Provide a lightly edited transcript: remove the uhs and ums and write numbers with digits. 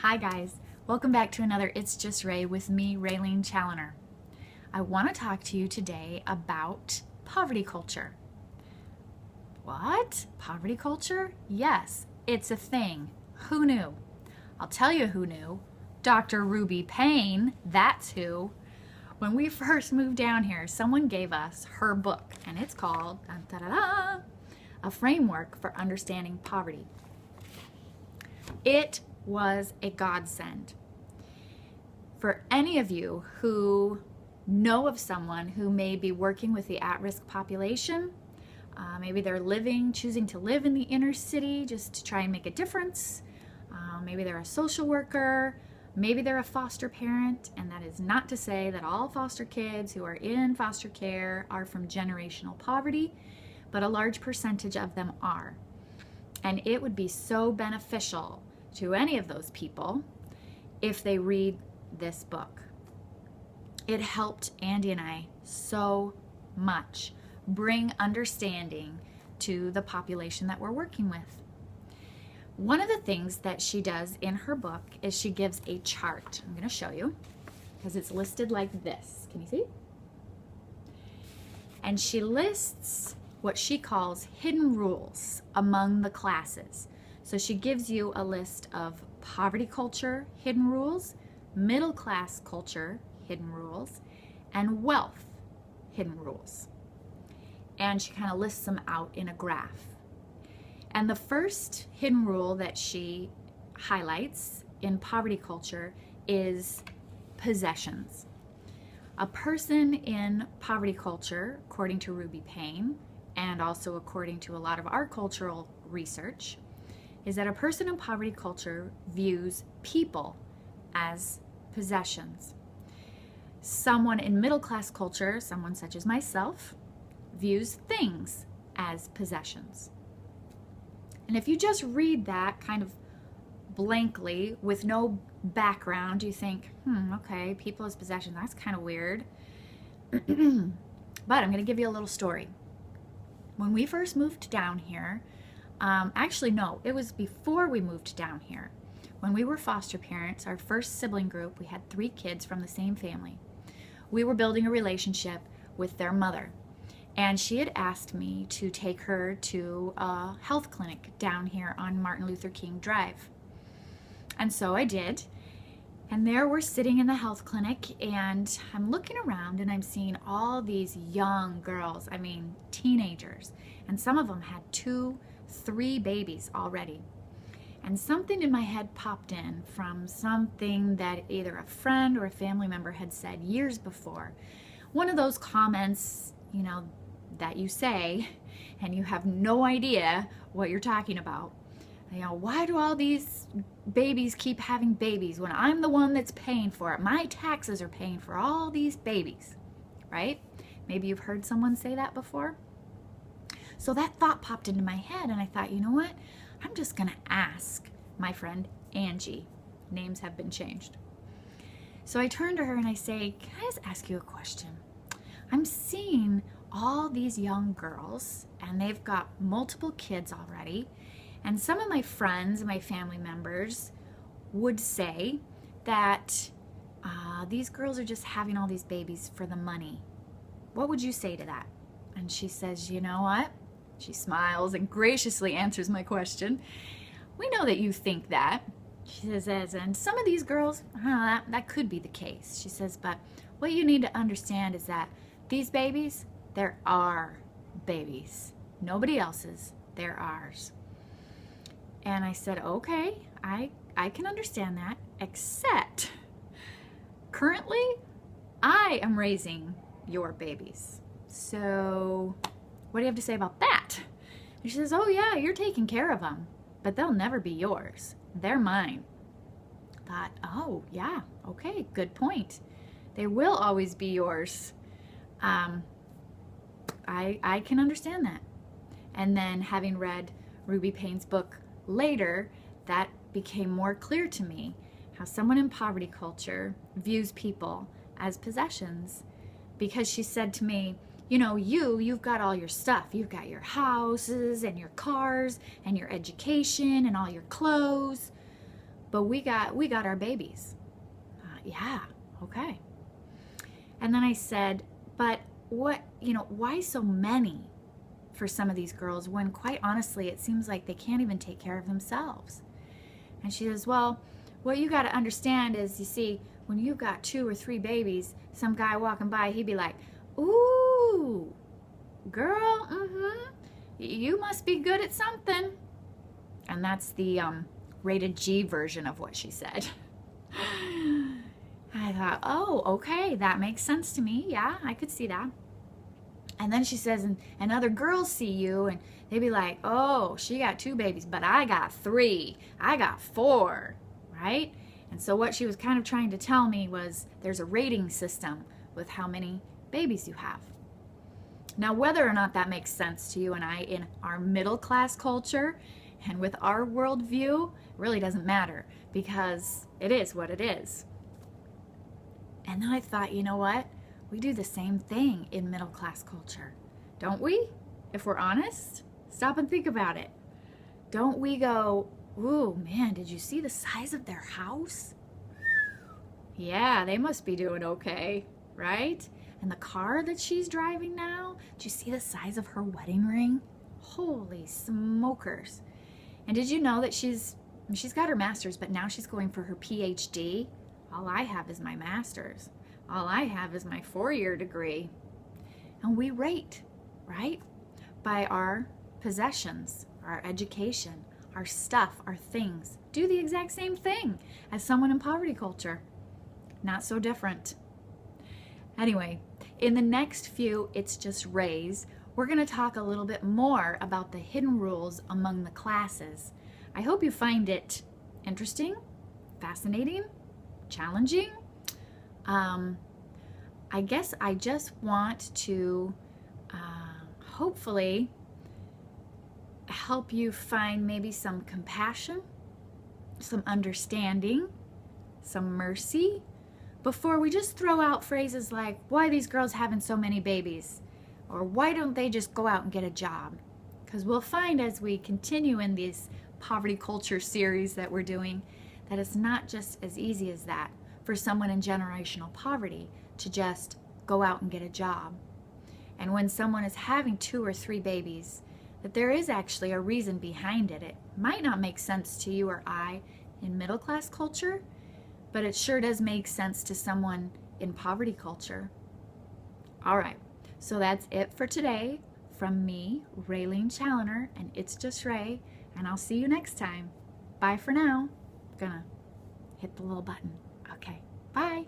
Hi guys, welcome back to another It's Just Ray with me, Raylene Challoner. I want to talk to you today about poverty culture. What? Poverty culture? Yes, it's a thing. Who knew? I'll tell you who knew. Dr. Ruby Payne, that's who. When we first moved down here, someone gave us her book, and it's called A Framework for Understanding Poverty. It was a godsend. For any of you who know of someone who may be working with the at-risk population, maybe they're choosing to live in the inner city just to try and make a difference. Maybe they're a social worker, maybe they're a foster parent, and that is not to say that all foster kids who are in foster care are from generational poverty, but a large percentage of them are. And it would be so beneficial to any of those people if they read this book. It helped Andy and I so much bring understanding to the population that we're working with. One of the things that she does in her book is she gives a chart. I'm going to show you because it's listed like this. Can you see? And she lists what she calls hidden rules among the classes. So she gives you a list of poverty culture, hidden rules, middle class culture, hidden rules, and wealth, hidden rules. And she kind of lists them out in a graph. And the first hidden rule that she highlights in poverty culture is possessions. A person in poverty culture, according to Ruby Payne, and also according to a lot of our cultural research, is that a person in poverty culture views people as possessions. Someone in middle class culture, someone such as myself, views things as possessions. And if you just read that kind of blankly with no background, you think, okay, people as possessions, that's kind of weird. But I'm going to give you a little story. When we first moved down here, actually, no, it was before we moved down here. When we were foster parents, our first sibling group, we had 3 kids from the same family. We were building a relationship with their mother. And she had asked me to take her to a health clinic down here on Martin Luther King Drive. And so I did. And there we're sitting in the health clinic, and I'm looking around and I'm seeing all these young girls, I mean teenagers. And some of them had 2, 3 babies already. And something in my head popped in from something that either a friend or a family member had said years before. One of those comments, that you say and you have no idea what you're talking about. Why do all these babies keep having babies when I'm the one that's paying for it? My taxes are paying for all these babies, right? Maybe you've heard someone say that before. So that thought popped into my head, and I thought, you know what? I'm just going to ask my friend Angie. Names have been changed. So I turn to her and I say, can I just ask you a question? I'm seeing all these young girls, and they've got multiple kids already, and some of my friends and my family members would say that these girls are just having all these babies for the money. What would you say to that? And she says, you know what? She smiles and graciously answers my question. We know that you think that. She says, and some of these girls, that could be the case. She says, but what you need to understand is that these babies, they're our babies. Nobody else's, they're ours. And I said, okay, I can understand that, except currently I am raising your babies. So what do you have to say about that? And she says, oh yeah, you're taking care of them, but they'll never be yours. They're mine. I thought, oh yeah, okay, good point. They will always be yours. I can understand that. And then having read Ruby Payne's book later, that became more clear to me, how someone in poverty culture views people as possessions. Because she said to me, you've got all your stuff. You've got your houses and your cars and your education and all your clothes. but we got our babies. Yeah, okay. And then I said, but what, why so many for some of these girls when quite honestly it seems like they can't even take care of themselves? And she says, well, what you got to understand is, you see, when you've got 2 or 3 babies, some guy walking by, he'd be like, ooh, girl, you must be good at something. And that's the rated G version of what she said. I thought, oh, okay, that makes sense to me. Yeah, I could see that. And then she says, and other girls see you, and they'd be like, oh, she got 2 babies, but I got 3, I got 4, right? And so what she was kind of trying to tell me was there's a rating system with how many babies you have. Now, whether or not that makes sense to you and I in our middle class culture and with our worldview really doesn't matter, because it is what it is. And then I thought, you know what? We do the same thing in middle class culture, don't we? If we're honest, stop and think about it. Don't we go, ooh, man, did you see the size of their house? Yeah, they must be doing okay, right? And the car that she's driving now, did you see the size of her wedding ring? Holy smokers. And did you know that she's got her master's, but now she's going for her PhD? All I have is my master's. All I have is my 4-year degree. And we rate, right? By our possessions, our education, our stuff, our things. Do the exact same thing as someone in poverty culture. Not so different. Anyway, in the next few It's Just Rays, we're going to talk a little bit more about the hidden rules among the classes. I hope you find it interesting, fascinating, challenging. I guess I just want to hopefully help you find maybe some compassion, some understanding, some mercy, before we just throw out phrases like, why are these girls having so many babies? Or why don't they just go out and get a job? Because we'll find as we continue in this poverty culture series that we're doing, that it's not just as easy as that for someone in generational poverty to just go out and get a job. And when someone is having 2 or 3 babies, that there is actually a reason behind it. It might not make sense to you or I in middle class culture, but it sure does make sense to someone in poverty culture. All right, so that's it for today from me, Raylene Challoner, and It's Just Ray, and I'll see you next time. Bye for now. I'm gonna hit the little button. Okay, bye.